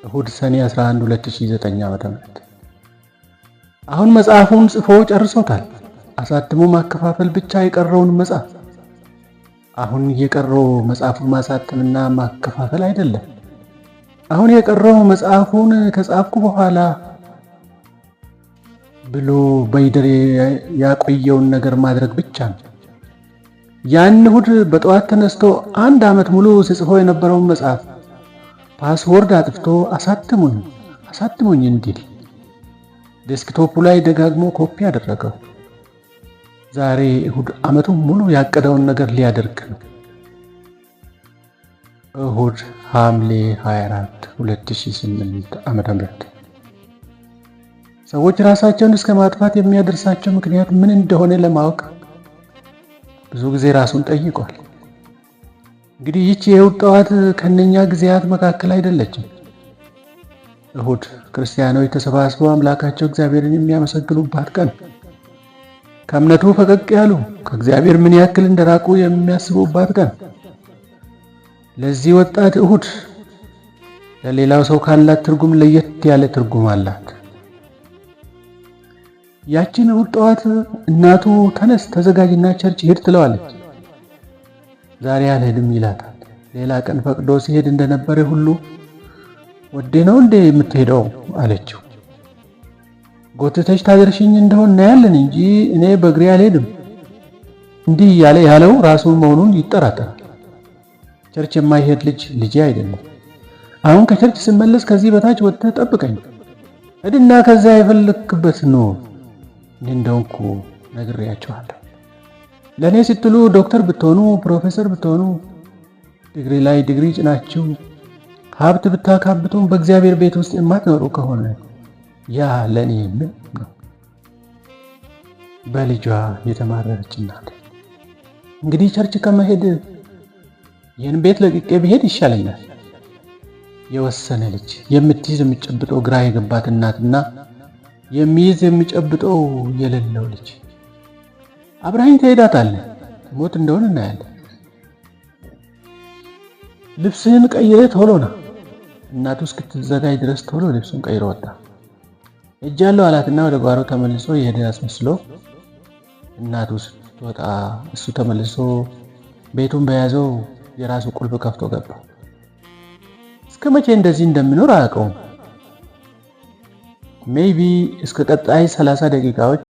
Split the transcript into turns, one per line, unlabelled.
እሁድ ሰኔ 11 2009 ዓ.ም። አሁን መጽሐፉን ጽፎ ጨርሶታል። አሳትሞ ማከፋፈል ብቻ የቀረውን መጽሐፍ አሁን የቀረው መጽሐፉን ማሳተምና ማከፋፈል አይደለም። አሁን የቀረው መጽሐፉን ከጻፍኩ በኋላ ብሎ በይደር ያቆየውን ነገር ማድረግ ብቻ ነው። ያን እሁድ በጠዋት ተነስቶ 1 ዓመት ሙሉ ሲጽፎ የነበረውን መጽሐፍ ፓስወርድ አጥፍቶ አሳትሙኝ እንዲል ዴስክቶፑ ላይ ደጋግሞ ኮፒ አደረገው። ዛሬ እሁድ ዓመቱን ሙሉ ያቀደውን ነገር ሊያደርግ ነው። እሁድ ሐምሌ 24 2008 ዓ.ም። ሰዎች ራሳቸውን እስከ ማጥፋት የሚያደርሳቸው ምክንያት ምን እንደሆነ ለማወቅ ብዙ ጊዜ ራሱን ጠይቋል። እንግዲህ ይህች የእሁድ ጠዋት ከነኛ ጊዜያት መካከል አይደለችም። እሁድ ክርስቲያኖች ተሰባስበው አምላካቸው እግዚአብሔርን የሚያመሰግኑባት ቀን፣ ከእምነቱ ፈቀቅ ያሉ ከእግዚአብሔር ምን ያክል እንደራቁ የሚያስቡባት ቀን። ለዚህ ወጣት እሁድ ለሌላው ሰው ካላት ትርጉም ለየት ያለ ትርጉም አላት። ያችን እሁድ ጠዋት እናቱ ተነስ፣ ተዘጋጅና ቸርች ሄድ ትለዋለች። ዛሬ አልሄድም ይላታል። ሌላ ቀን ፈቅዶ ሲሄድ እንደነበረ ሁሉ ወዴ ነው እንዴ የምትሄደው አለችው። ጎትተሽ ታደርሽኝ እንደሆነ እናያለን እንጂ እኔ በእግሬ አልሄድም እንዲህ እያለ ያለው ራሱን መሆኑን ይጠራጠራል። ቸርች የማይሄድ ልጅ ልጄ አይደለም። አሁን ከቸርች ስመለስ ከዚህ በታች ወጥተህ ጠብቀኝ እድና ከዛ የፈለክበት ነው። እኔ እንደውኩ ነግሬያችኋለሁ። ለእኔ ስትሉ ዶክተር ብትሆኑ፣ ፕሮፌሰር ብትሆኑ፣ ዲግሪ ላይ ዲግሪ ጭናችሁ ሀብት ብታካብቱ በእግዚአብሔር ቤት ውስጥ የማትኖሩ ከሆነ ያ ለእኔ ምን ነው? በልጇ የተማረረች እናት እንግዲህ ቸርች ከመሄድ ይህን ቤት ለቅቄ ብሄድ ይሻለኛል። የወሰነ ልጅ የምትይዝ የሚጨብጠው ግራ የገባት እናትና የሚይዝ የሚጨብጠው የሌለው ልጅ አብረኸኝ ትሄዳታለህ። ሞት እንደሆነ እናያለን። ልብስህን ቀይረህ ቶሎ ና። እናቱ እስክትዘጋጅ ድረስ ቶሎ ልብሱን ቀይሮ ወጣ። ሄጃለሁ አላትና ወደ ጓሮ ተመልሶ የሄደ አስመስሎ እናቱ ስትወጣ እሱ ተመልሶ ቤቱን በያዘው የራሱ ቁልፍ ከፍቶ ገባ። እስከ መቼ እንደዚህ እንደምኖር አያውቀውም። ሜይቢ እስከ ቀጣይ 30 ደቂቃዎች